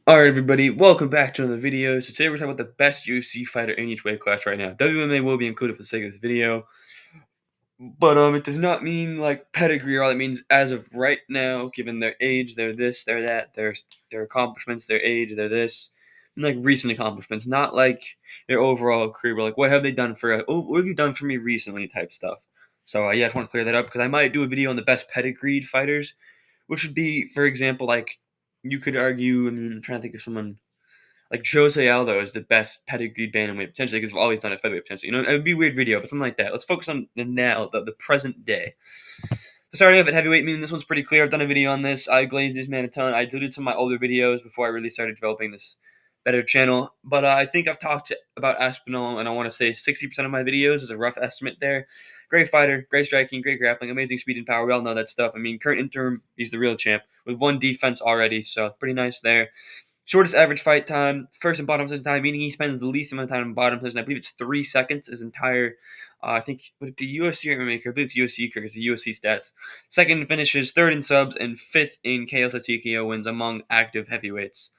Alright everybody, welcome back to another video. So today we're talking about the best UFC fighter in each weight class right now. WMA will be included for the sake of this video. But it does not mean like pedigree, all it means as of right now, given their age, they're this, they're that, their accomplishments, their age, they're this. And, like recent accomplishments, not like their overall career, but like what have they done for what have you done for me recently type stuff. So yeah, I just want to clear that up because I might do a video on the best pedigreed fighters, which would be, for example, like you could argue. I mean, I'm trying to think of someone like Jose Aldo is the best pedigreed bantamweight potentially because we've always done a featherweight potentially. You know, it would be a weird video, but something like that. Let's focus on the now, the present day. So starting off at heavyweight, meaning this one's pretty clear. I've done a video on this. I glazed this man a ton. I deleted some of my older videos before I really started developing this better channel. But I think I've talked about Aspinall, and I want to say 60% of my videos is a rough estimate there. Great fighter, great striking, great grappling, amazing speed and power. We all know that stuff. I mean, current interim, he's the real champ with one defense already, so pretty nice there. Shortest average fight time, first and bottom position time, meaning he spends the least amount of time in bottom position. I believe it's 3 seconds. His entire, I think, would it be UFC or MMA? I believe it's UFC because the UFC stats. Second in finishes, third in subs, and fifth in KO/TKO wins among active heavyweights.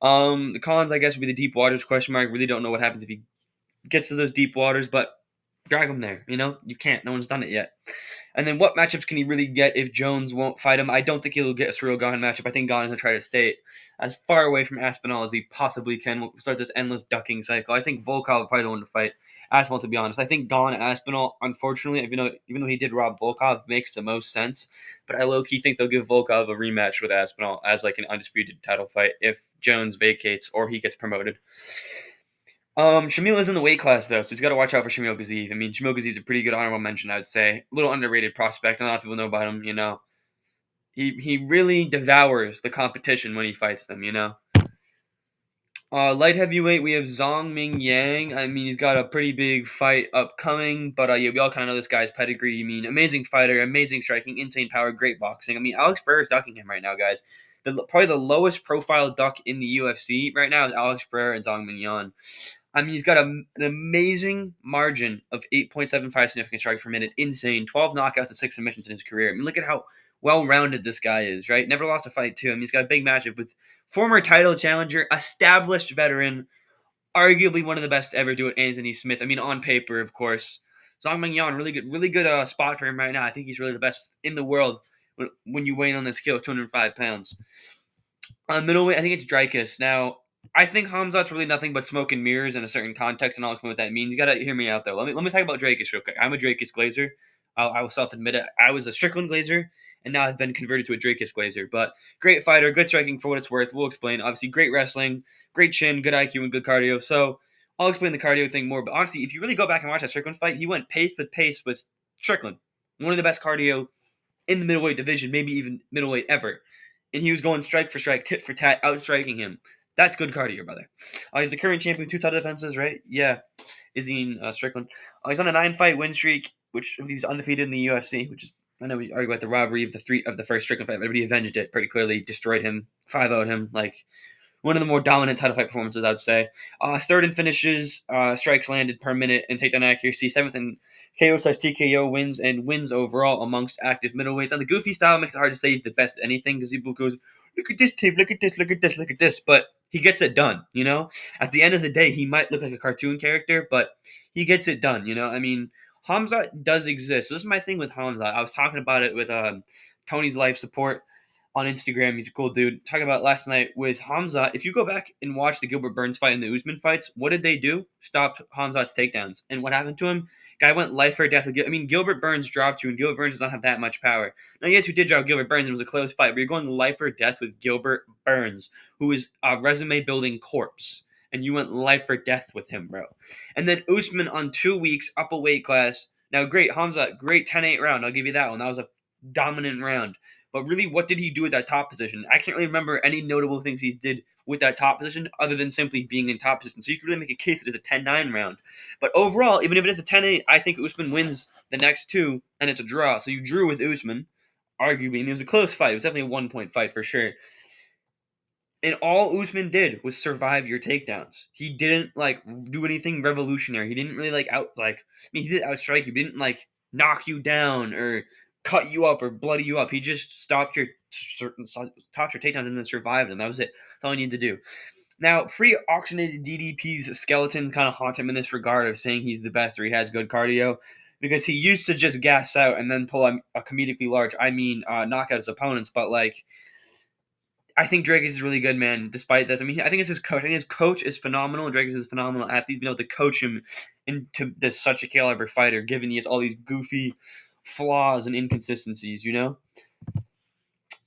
The cons, I guess, would be the deep waters question mark. Really don't know what happens if he gets to those deep waters, but drag him there. You know, you can't. No one's done it yet. And then what matchups can he really get if Jones won't fight him? I don't think he'll get a Cyril Gane matchup. I think Gane is going to try to stay as far away from Aspinall as he possibly can. We'll start this endless ducking cycle. I think Volkov will probably the one to fight Aspinall, to be honest. I think Gane Aspinall, unfortunately, even though he did rob Volkov, makes the most sense. But I low-key think they'll give Volkov a rematch with Aspinall as like an undisputed title fight if Jones vacates or he gets promoted. Shamil is in the weight class though, so he's got to watch out for Shamil Gaziev. I mean, Shamil Gaziev is a pretty good honorable mention, I would say. A little underrated prospect. Not a lot of people know about him. You know, he really devours the competition when he fights them. You know. Light heavyweight, we have Zhong Ming Yang. I mean, he's got a pretty big fight upcoming, but yeah, we all kind of know this guy's pedigree. I mean, amazing fighter, amazing striking, insane power, great boxing. I mean, Alex Pereira's ducking him right now, guys. Probably the lowest profile duck in the UFC right now is Alex Pereira and Zhong Ming Yang. I mean, he's got an amazing margin of 8.75 significant strike per minute. Insane. 12 knockouts and 6 submissions in his career. I mean, look at how well-rounded this guy is, right? Never lost a fight, too. I mean, he's got a big matchup with former title challenger, established veteran, arguably one of the best to ever do it, Anthony Smith. I mean, on paper, of course. Zhang Mingyan, really good spot for him right now. I think he's really the best in the world when you weigh in on that scale of 205 pounds. Middleweight, I think it's Dreykus. Now, I think Hamzat's really nothing but smoke and mirrors in a certain context, and I'll explain what that means. You gotta hear me out, though. Let me talk about Dreykus real quick. I'm a Dreykus glazer. I will self-admit it. I was a Strickland glazer, and now I've been converted to a Dreykus glazer. But great fighter, good striking for what it's worth. We'll explain. Obviously, great wrestling, great chin, good IQ, and good cardio. So I'll explain the cardio thing more. But honestly, if you really go back and watch that Strickland fight, he went pace with Strickland. One of the best cardio in the middleweight division, maybe even middleweight ever. And he was going strike for strike, tit for tat, outstriking him. That's good cardio, brother. He's the current champion, 2 title defenses, right? Yeah. Izzy Strickland. He's on a 9-fight win streak, which he's undefeated in the UFC, which is, I know we argue about the robbery of the first Strickland fight, but he avenged it pretty clearly, destroyed him, 5-0'd him, like one of the more dominant title fight performances, I would say. Third in finishes, strikes landed per minute, and takedown accuracy. Seventh in KO/TKO wins and wins overall amongst active middleweights. And the goofy style makes it hard to say he's the best at anything because people goes, look at this tape, look at this, look at this, look at this. But he gets it done, you know? At the end of the day, he might look like a cartoon character, but he gets it done, you know? I mean, Hamza does exist. So this is my thing with Hamza. I was talking about it with Tony's Life Support on Instagram. He's a cool dude. Talking about last night with Hamza. If you go back and watch the Gilbert Burns fight and the Usman fights, what did they do? Stopped Hamza's takedowns. And what happened to him? Guy went life or death. I mean, Gilbert Burns dropped you, and Gilbert Burns does not have that much power. Now, yes, you did drop Gilbert Burns, and it was a close fight, but you're going life or death with Gilbert Burns, who is a resume-building corpse. And you went life or death with him, bro. And then Usman on 2 weeks, up a weight class. Now, great, Hamza, great 10-8 round. I'll give you that one. That was a dominant round. But really, what did he do at that top position? I can't really remember any notable things he did with that top position other than simply being in top position. So you could really make a case that it's a 10-9 round. But overall, even if it is a 10-8, I think Usman wins the next two, and it's a draw. So you drew with Usman, arguably, and it was a close fight. It was definitely a 1-point fight for sure. And all Usman did was survive your takedowns. He didn't do anything revolutionary. He didn't really I mean, he did outstrike you. He didn't knock you down or cut you up or bloody you up. He just stopped your certain top tier takedowns and then survive them. That was it. That's all you need to do. Now, pre-oxygenated DDP's skeletons kind of haunt him in this regard of saying he's the best or he has good cardio because he used to just gas out and then pull a comedically large, knock out his opponents. But like, I think Drake is really good, man. Despite this, I mean, I think it's his coach. I think his coach is phenomenal. Drake is a phenomenal athlete. Being able to coach him into this such a caliber fighter, given he has all these goofy flaws and inconsistencies, you know.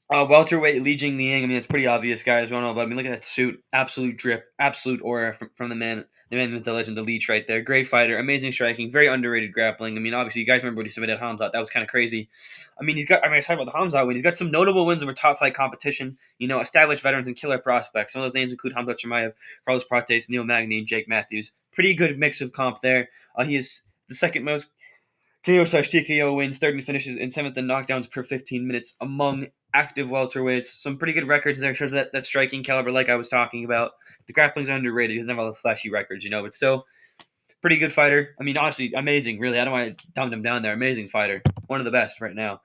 Welterweight Li Jingliang. I mean, it's pretty obvious, guys. We don't know, but I mean, look at that suit. Absolute drip, absolute aura from the man, the legend, the leech right there. Great fighter, amazing striking, very underrated grappling. I mean, obviously, you guys remember when he submitted Hamzat. That was kind of crazy. I mean, I was talking about the Hamzat win. He's got some notable wins over top flight competition. You know, established veterans and killer prospects. Some of those names include Hamzat Chimaev, Carlos Prates, Neil Magny, and Jake Matthews. Pretty good mix of comp there. He is the second most KO/TKO wins, third in finishes, and seventh in knockdowns per 15 minutes among active welterweights. Some pretty good records there. Shows that striking caliber, like I was talking about. The grappling's underrated. He doesn't have all the flashy records, you know, but still pretty good fighter. I mean, honestly, amazing. Really, I don't want to dumb him down there. Amazing fighter, one of the best right now.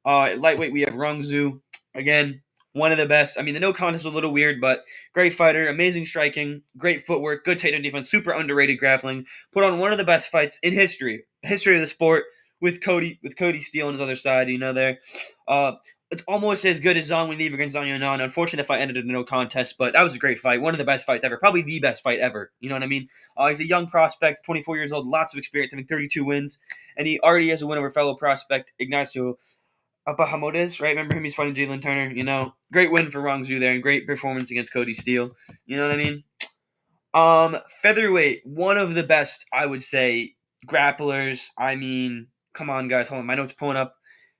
Lightweight, we have Rongzu. Again, one of the best. I mean, the no contest was a little weird, but great fighter, amazing striking, great footwork, good takedown defense, super underrated grappling. Put on one of the best fights in history of the sport with Cody Steele on his other side. You know there. Uh, it's almost as good as Zhang Weili against Zhang Yanan. Unfortunately, the fight ended in a no contest, but that was a great fight. One of the best fights ever. Probably the best fight ever. You know what I mean? He's a young prospect, 24 years old, lots of experience, having 32 wins, and he already has a win over fellow prospect Ignacio Bahamondes, right? Remember him? He's fighting Jalen Turner. You know, great win for Rongzu there, and great performance against Cody Steele. You know what I mean? Featherweight, one of the best, I would say, grapplers. I mean, come on, guys, hold on, my notes pulling up.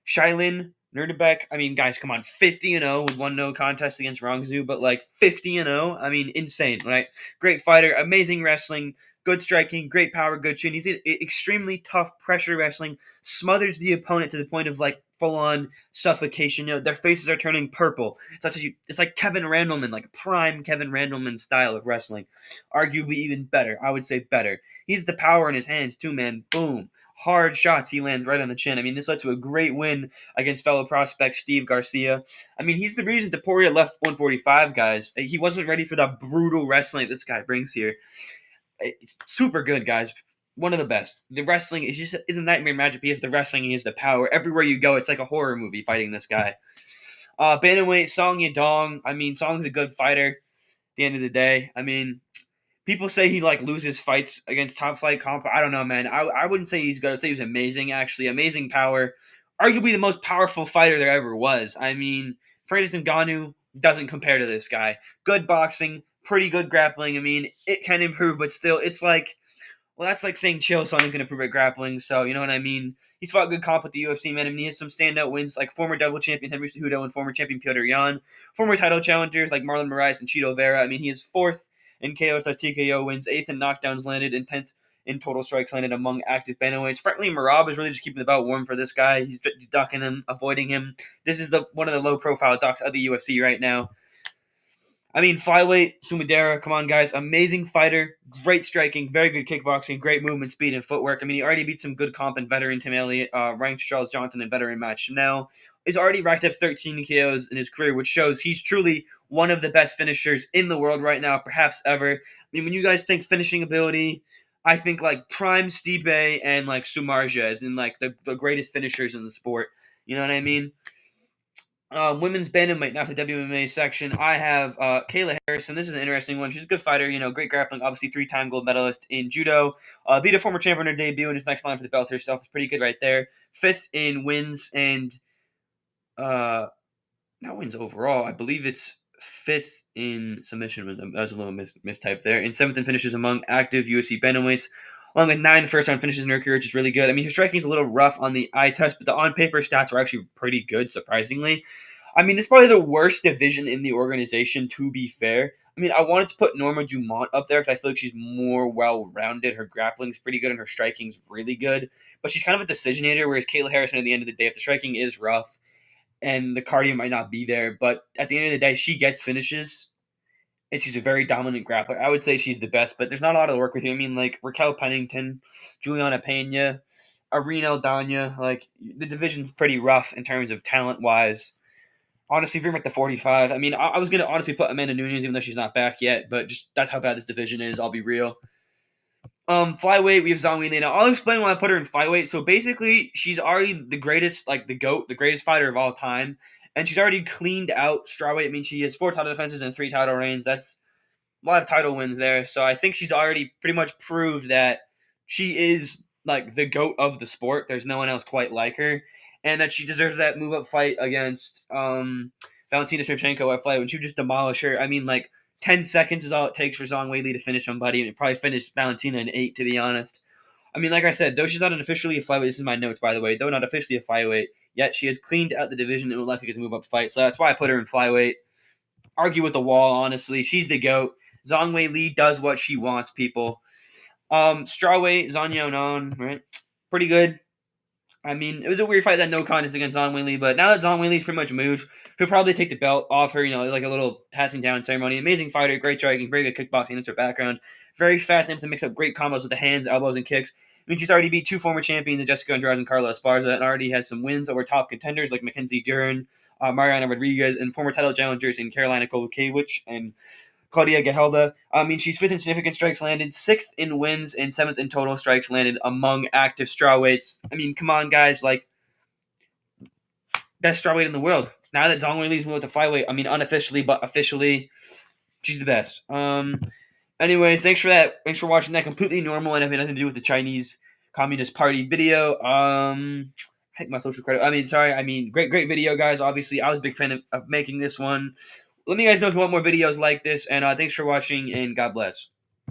Shailin Nerdebek. I mean, guys, come on, 50-0 with one no contest against Rongzu, but like 50-0. I mean, insane, right? Great fighter, amazing wrestling, good striking, great power, good chin. He's extremely tough pressure wrestling, smothers the opponent to the point of like full on suffocation. You know, their faces are turning purple. It's like Kevin Randleman, like prime Kevin Randleman style of wrestling. Arguably even better. I would say better. He's the power in his hands too, man. Boom. Hard shots he lands right on the chin. I mean, this led to a great win against fellow prospect Steve Garcia. I mean, he's the reason Topuria left 145, guys. He wasn't ready for the brutal wrestling this guy brings here. It's super good, guys. One of the best. The wrestling is a nightmare magic. He has the wrestling, he has the power. Everywhere you go, it's like a horror movie fighting this guy. Bantamweight, Song Yadong. I mean, Song's a good fighter at the end of the day. I mean, people say he like loses fights against top flight comp. I don't know, man. I wouldn't say he's good. I'd say he's amazing, actually. Amazing power. Arguably the most powerful fighter there ever was. I mean, Francis Ngannou doesn't compare to this guy. Good boxing, pretty good grappling. I mean, it can improve, but still, it's like, well, that's like saying Chael Sonnen can improve at grappling. So, you know what I mean? He's fought good comp with the UFC, man. I mean, he has some standout wins, like former double champion Henry Cejudo and former champion Piotr Jan. Former title challengers like Marlon Moraes and Chito Vera. I mean, he is fourth in KO/TKO wins, eighth in knockdowns landed, and 10th in total strikes landed among active bantamweights. Frankly, Marab is really just keeping the belt warm for this guy. He's ducking him, avoiding him. This is one of the low-profile ducks of the UFC right now. I mean, flyweight, Sumidera, come on, guys. Amazing fighter, great striking, very good kickboxing, great movement, speed, and footwork. I mean, he already beat some good comp and veteran Tim Elliott, ranked Charles Johnson, and veteran Matt Chanel. He's already racked up 13 KOs in his career, which shows he's truly one of the best finishers in the world right now, perhaps ever. I mean, when you guys think finishing ability, I think like prime Stipe and like Sumarja as in like the greatest finishers in the sport. You know what I mean? Women's bantamweight, not the WMA section. I have Kayla Harrison. This is an interesting one. She's a good fighter, you know, great grappling, obviously three-time gold medalist in judo. Beat a former champion in her debut, and his next line for the belt herself is pretty good right there. Fifth in wins and not wins overall. I believe it's fifth in submission. That was a little mistype there. And seventh in finishes among active UFC bantamweights, along with 9 first-round finishes in her career, which is really good. I mean, her striking is a little rough on the eye test, but the on-paper stats were actually pretty good, surprisingly. I mean, this is probably the worst division in the organization, to be fair. I mean, I wanted to put Norma Dumont up there because I feel like she's more well-rounded. Her grappling's pretty good and her striking's really good. But she's kind of a decisionator, whereas Kayla Harrison, at the end of the day, if the striking is rough and the cardio might not be there, but at the end of the day, she gets finishes and she's a very dominant grappler. I would say she's the best, but there's not a lot of work with her. I mean, like Raquel Pennington, Juliana Pena, Irene Aldana, like the division's pretty rough in terms of talent-wise. Honestly, bring back the 45. I mean, I was gonna honestly put Amanda Nunes even though she's not back yet, but just that's how bad this division is. I'll be real. Flyweight, we have Zhang Weili. Now, I'll explain why I put her in flyweight. So basically, she's already the greatest, like the GOAT, the greatest fighter of all time. And she's already cleaned out strawweight. I mean, she has 4 title defenses and 3 title reigns. That's a lot of title wins there. So I think she's already pretty much proved that she is like the GOAT of the sport. There's no one else quite like her. And that she deserves that move up fight against Valentina Shevchenko at flyweight when she just demolish her. I mean, like 10 seconds is all it takes for Zhang Weili to finish somebody, and it probably finished Valentina in 8, to be honest. I mean, like I said, though she's not officially a flyweight, this is my notes, by the way, though not officially a flyweight, yet she has cleaned out the division and will likely get to move up fight. So that's why I put her in flyweight. Argue with the wall, honestly. She's the GOAT. Zhang Weili does what she wants, people. Strawweight, Zhang Yaonan, right? Pretty good. I mean, it was a weird fight, that no contest against Zhang Weili, but now that Zhang Weili's pretty much moved, he'll probably take the belt off her, like a little passing down ceremony. Amazing fighter, great striking, very good kickboxing, that's her background. Very fast, able to mix up great combos with the hands, elbows, and kicks. I mean, she's already beat 2 former champions, Jessica Andrade and Carla Esparza, and already has some wins over top contenders like Mackenzie Dern, Mariana Rodriguez, and former title challengers in Carolina Kowalkiewicz and Claudia Gahelda. I mean, she's 5th in significant strikes landed, 6th in wins, and 7th in total strikes landed among active strawweights. I mean, come on, guys, like, best strawweight in the world. Now that Zhang Weili's moved to flyweight, I mean, unofficially, but officially, she's the best. Anyways, thanks for that. Thanks for watching that completely normal and having nothing to do with the Chinese Communist Party video. I think my social credit. Great video, guys. Obviously, I was a big fan of making this one. Let me guys know if you want more videos like this, and thanks for watching, and God bless.